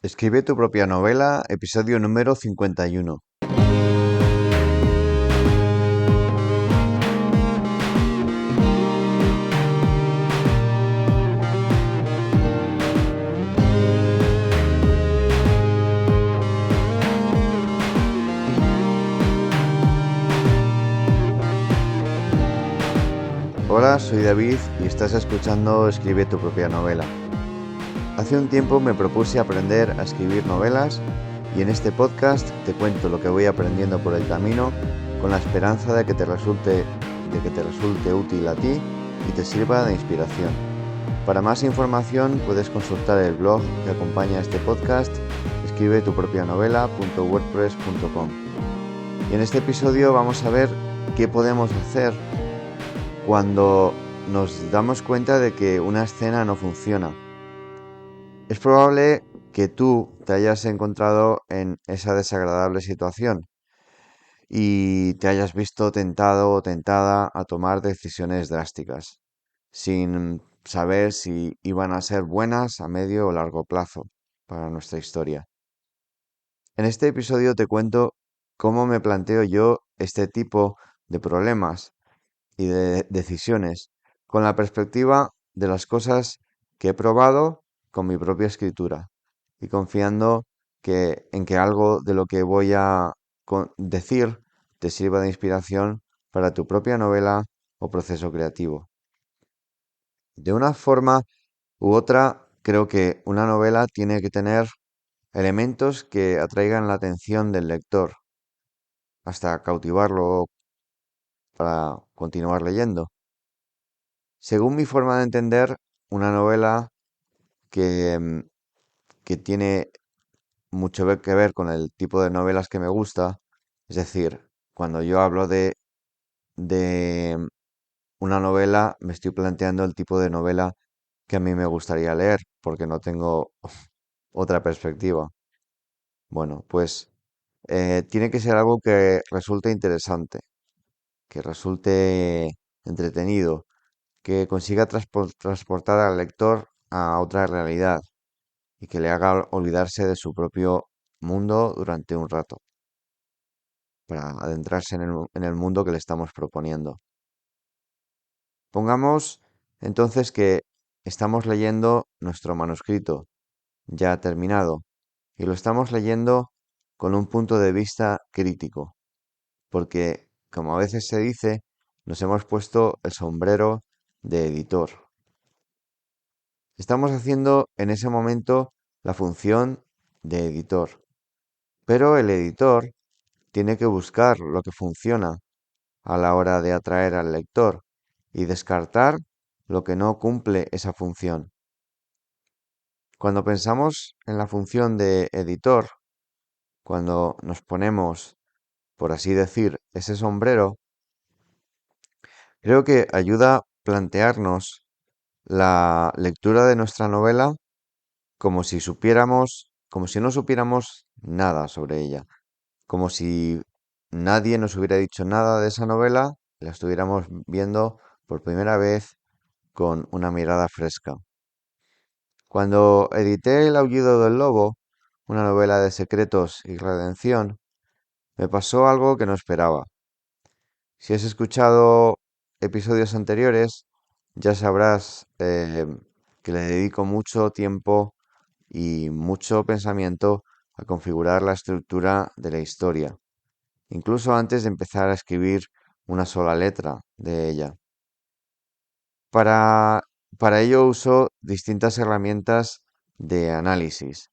Escribe tu propia novela, episodio número 51. Hola, soy David y estás escuchando Escribe tu propia novela. Hace un tiempo me propuse aprender a escribir novelas y en este podcast te cuento lo que voy aprendiendo por el camino con la esperanza de que te resulte útil a ti y te sirva de inspiración. Para más información puedes consultar el blog que acompaña este podcast, escribetupropianovela.wordpress.com. Y en este episodio vamos a ver qué podemos hacer cuando nos damos cuenta de que una escena no funciona. Es probable que tú te hayas encontrado en esa desagradable situación y te hayas visto tentado o tentada a tomar decisiones drásticas, sin saber si iban a ser buenas a medio o largo plazo para nuestra historia. En este episodio te cuento cómo me planteo yo este tipo de problemas y de decisiones con la perspectiva de las cosas que he probado con mi propia escritura y confiando en que algo de lo que voy a decir te sirva de inspiración para tu propia novela o proceso creativo. De una forma u otra, creo que una novela tiene que tener elementos que atraigan la atención del lector hasta cautivarlo para continuar leyendo. Según mi forma de entender, una novela que, que tiene que ver con el tipo de novelas que me gusta, es decir, cuando yo hablo de una novela, me estoy planteando el tipo de novela que a mí me gustaría leer, porque no tengo otra perspectiva. Bueno, pues tiene que ser algo que resulte interesante, que resulte entretenido, que consiga transportar al lector a otra realidad y que le haga olvidarse de su propio mundo durante un rato, para adentrarse en el mundo que le estamos proponiendo. Pongamos entonces que estamos leyendo nuestro manuscrito ya terminado y lo estamos leyendo con un punto de vista crítico, porque, como a veces se dice, nos hemos puesto el sombrero de editor. Estamos haciendo en ese momento la función de editor, pero el editor tiene que buscar lo que funciona a la hora de atraer al lector y descartar lo que no cumple esa función. Cuando pensamos en la función de editor, cuando nos ponemos, por así decir, ese sombrero, creo que ayuda a plantearnos la lectura de nuestra novela como si como si no supiéramos nada sobre ella, como si nadie nos hubiera dicho nada de esa novela, la estuviéramos viendo por primera vez con una mirada fresca. Cuando edité El aullido del lobo, una novela de secretos y redención, me pasó algo que no esperaba. Si has escuchado episodios anteriores, ya sabrás que le dedico mucho tiempo y mucho pensamiento a configurar la estructura de la historia, incluso antes de empezar a escribir una sola letra de ella. Para, para ello uso distintas herramientas de análisis.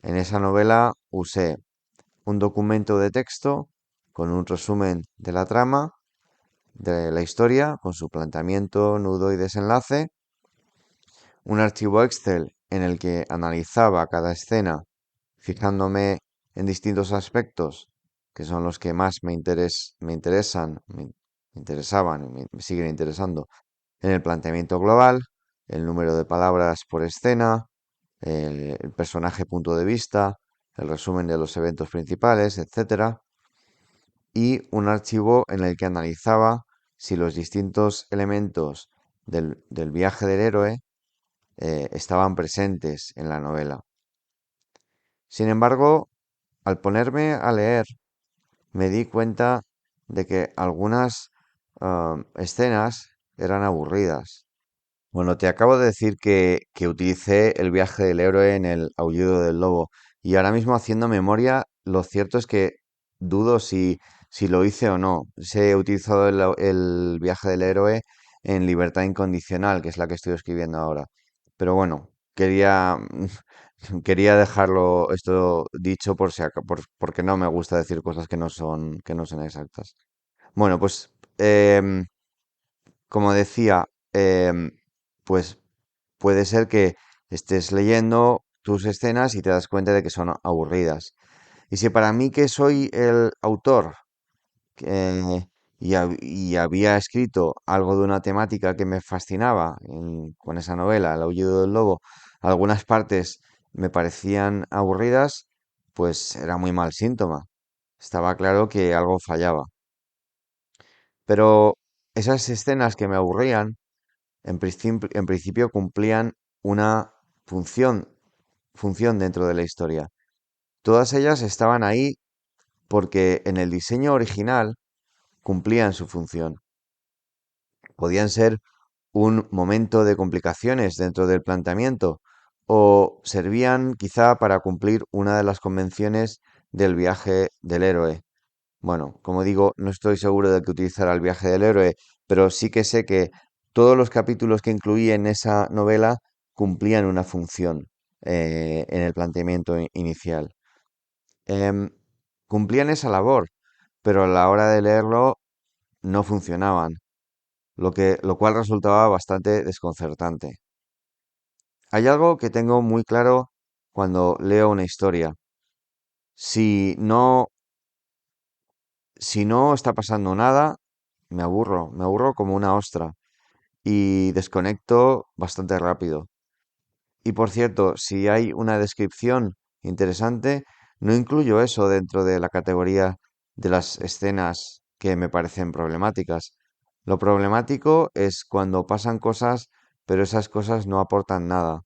En esa novela usé un documento de texto con un resumen de la trama, de la historia, con su planteamiento, nudo y desenlace, un archivo Excel en el que analizaba cada escena, fijándome en distintos aspectos que son los que más me interesan, me interesaban y me siguen interesando, en el planteamiento global, el número de palabras por escena, el personaje punto de vista, el resumen de los eventos principales, etcétera, y un archivo en el que analizaba si los distintos elementos del viaje del héroe estaban presentes en la novela. Sin embargo, al ponerme a leer, me di cuenta de que algunas escenas eran aburridas. Bueno, te acabo de decir que utilicé el viaje del héroe en el aullido del lobo y ahora mismo haciendo memoria, lo cierto es que dudo si lo hice o no. Se he utilizado el viaje del héroe en Libertad Incondicional, que es la que estoy escribiendo ahora. Pero bueno, quería dejarlo esto dicho porque no me gusta decir cosas que no son exactas. Bueno, pues como decía, pues puede ser que estés leyendo tus escenas y te das cuenta de que son aburridas. Y si para mí, que soy el autor y había escrito algo de una temática que me fascinaba con esa novela, El aullido del lobo, algunas partes me parecían aburridas, pues era muy mal síntoma. Estaba claro que algo fallaba. Pero esas escenas que me aburrían, en principio cumplían una función, función dentro de la historia. Todas ellas estaban ahí porque en el diseño original cumplían su función. Podían ser un momento de complicaciones dentro del planteamiento o servían quizá para cumplir una de las convenciones del viaje del héroe. Bueno, como digo, no estoy seguro de que utilizara el viaje del héroe, pero sí que sé que todos los capítulos que incluí en esa novela cumplían una función en el planteamiento inicial. Em, Cumplían esa labor, pero a la hora de leerlo no funcionaban, lo cual resultaba bastante desconcertante. Hay algo que tengo muy claro cuando leo una historia. Si no, si no está pasando nada, me aburro como una ostra y desconecto bastante rápido. Y por cierto, si hay una descripción interesante, no incluyo eso dentro de la categoría de las escenas que me parecen problemáticas. Lo problemático es cuando pasan cosas, pero esas cosas no aportan nada.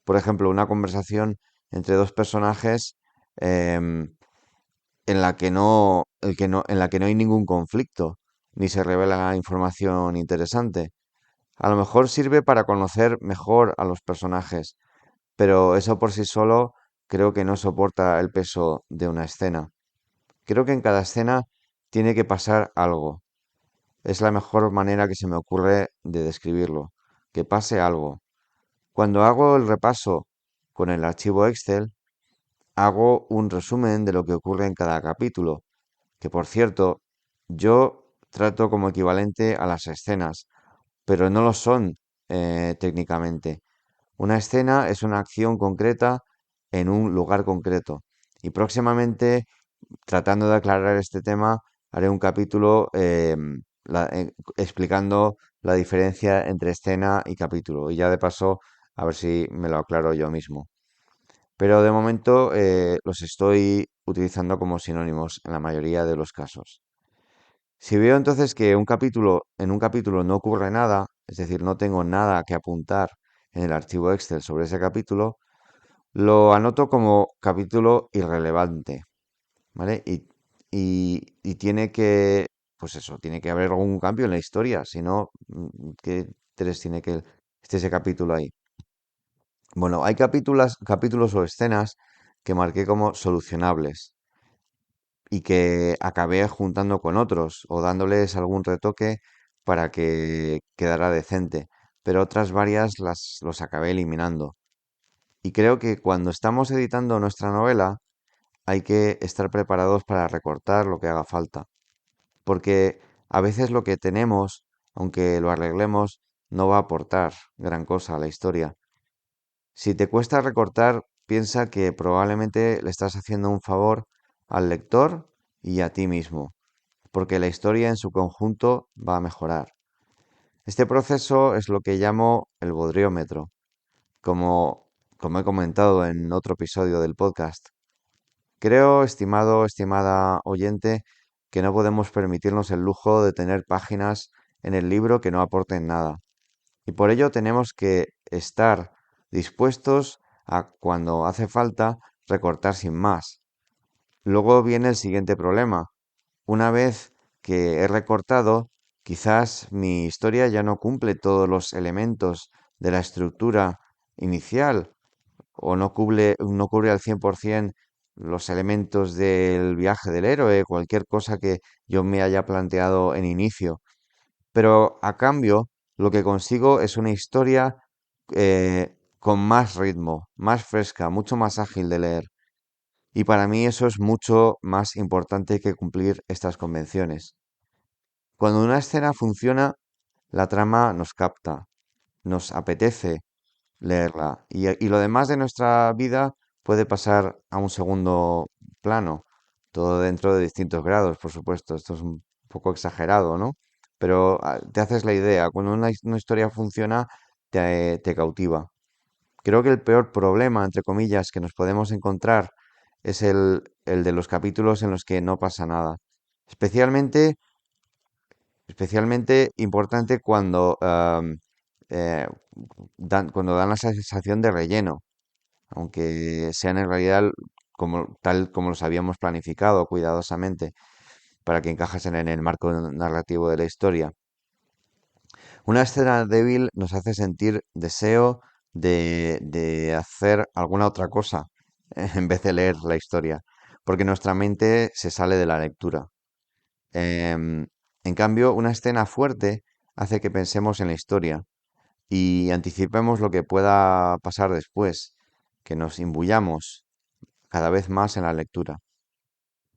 Por ejemplo, una conversación entre dos personajes em, en la que no hay ningún conflicto, ni se revela información interesante. A lo mejor sirve para conocer mejor a los personajes, pero eso por sí solo creo que no soporta el peso de una escena. Creo que en cada escena tiene que pasar algo. Es la mejor manera que se me ocurre de describirlo. Que pase algo. Cuando hago el repaso con el archivo Excel, hago un resumen de lo que ocurre en cada capítulo, que por cierto, yo trato como equivalente a las escenas, pero no lo son técnicamente. Una escena es una acción concreta en un lugar concreto. Y próximamente, tratando de aclarar este tema, haré un capítulo explicando la diferencia entre escena y capítulo. Y ya de paso, a ver si me lo aclaro yo mismo. Pero de momento los estoy utilizando como sinónimos en la mayoría de los casos. Si veo entonces que en un capítulo no ocurre nada, es decir, no tengo nada que apuntar en el archivo Excel sobre ese capítulo, lo anoto como capítulo irrelevante, ¿vale? Y tiene que, pues eso, tiene que haber algún cambio en la historia, si no, ¿qué interés tiene que esté ese capítulo ahí? Bueno, hay capítulos o escenas que marqué como solucionables y que acabé juntando con otros o dándoles algún retoque para que quedara decente, pero otras varias los acabé eliminando. Y creo que cuando estamos editando nuestra novela hay que estar preparados para recortar lo que haga falta, porque a veces lo que tenemos, aunque lo arreglemos, no va a aportar gran cosa a la historia. Si te cuesta recortar, piensa que probablemente le estás haciendo un favor al lector y a ti mismo, porque la historia en su conjunto va a mejorar. Este proceso es lo que llamo el bodriómetro, como he comentado en otro episodio del podcast. Creo, estimada oyente, que no podemos permitirnos el lujo de tener páginas en el libro que no aporten nada. Y por ello tenemos que estar dispuestos a, cuando hace falta, recortar sin más. Luego viene el siguiente problema. Una vez que he recortado, quizás mi historia ya no cumple todos los elementos de la estructura inicial o no cubre al 100% los elementos del viaje del héroe, cualquier cosa que yo me haya planteado en inicio. Pero a cambio, lo que consigo es una historia con más ritmo, más fresca, mucho más ágil de leer. Y para mí eso es mucho más importante que cumplir estas convenciones. Cuando una escena funciona, la trama nos capta, nos apetece leerla. Y lo demás de nuestra vida puede pasar a un segundo plano, todo dentro de distintos grados, por supuesto. Esto es un poco exagerado, ¿no? Pero te haces la idea, cuando una historia funciona, te cautiva. Creo que el peor problema, entre comillas, que nos podemos encontrar es el de los capítulos en los que no pasa nada. Especialmente Especialmente importante eh, cuando dan la sensación de relleno, aunque sean en realidad tal como los habíamos planificado cuidadosamente para que encajasen en el marco narrativo de la historia. Una escena débil nos hace sentir deseo de hacer alguna otra cosa en vez de leer la historia, porque nuestra mente se sale de la lectura. Em, en cambio, una escena fuerte hace que pensemos en la historia y anticipemos lo que pueda pasar después, que nos imbuyamos cada vez más en la lectura.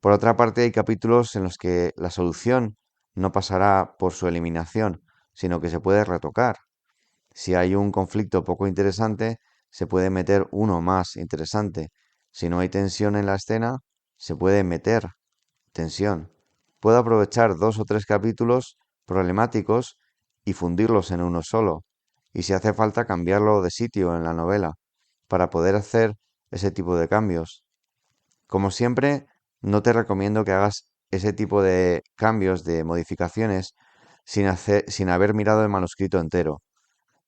Por otra parte, hay capítulos en los que la solución no pasará por su eliminación, sino que se puede retocar. Si hay un conflicto poco interesante, se puede meter uno más interesante. Si no hay tensión en la escena, se puede meter tensión. Puedo aprovechar dos o tres capítulos problemáticos y fundirlos en uno solo, y si hace falta cambiarlo de sitio en la novela, para poder hacer ese tipo de cambios. Como siempre, no te recomiendo que hagas ese tipo de cambios, de modificaciones, sin haber mirado el manuscrito entero,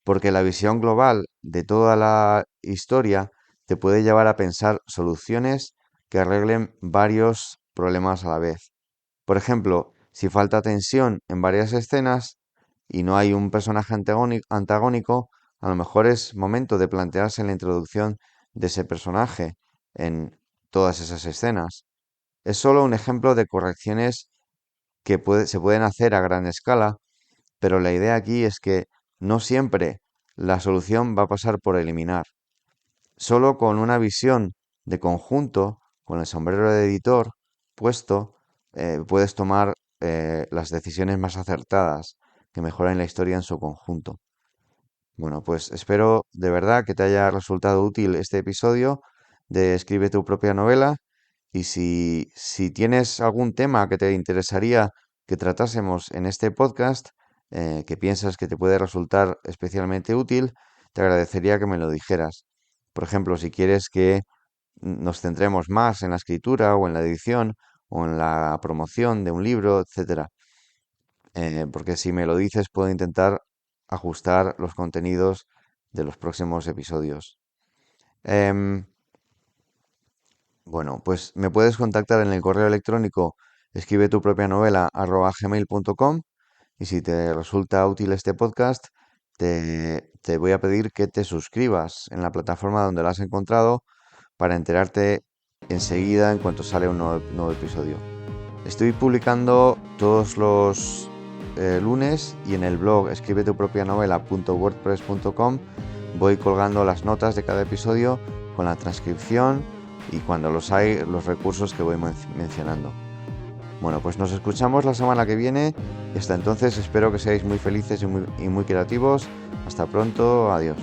porque la visión global de toda la historia te puede llevar a pensar soluciones que arreglen varios problemas a la vez. Por ejemplo, si falta tensión en varias escenas y no hay un personaje antagónico, a lo mejor es momento de plantearse la introducción de ese personaje en todas esas escenas. Es solo un ejemplo de correcciones que se pueden hacer a gran escala, pero la idea aquí es que no siempre la solución va a pasar por eliminar. Solo con una visión de conjunto, con el sombrero de editor puesto, puedes tomar las decisiones más acertadas que mejoren la historia en su conjunto. Bueno, pues espero de verdad que te haya resultado útil este episodio de Escribe tu propia novela y si tienes algún tema que te interesaría que tratásemos en este podcast, que piensas que te puede resultar especialmente útil, te agradecería que me lo dijeras. Por ejemplo, si quieres que nos centremos más en la escritura o en la edición o en la promoción de un libro, etcétera. Porque si me lo dices puedo intentar ajustar los contenidos de los próximos episodios. Em, bueno, pues me puedes contactar en el correo electrónico escribe tu propia novela @gmail.com y si te resulta útil este podcast, te voy a pedir que te suscribas en la plataforma donde lo has encontrado para enterarte enseguida en cuanto sale un nuevo episodio. Estoy publicando todos los lunes y en el blog escribetupropianovela.wordpress.com voy colgando las notas de cada episodio con la transcripción y cuando los hay, los recursos que voy mencionando. Bueno, pues nos escuchamos la semana que viene y hasta entonces espero que seáis muy felices y muy creativos. Hasta pronto, adiós.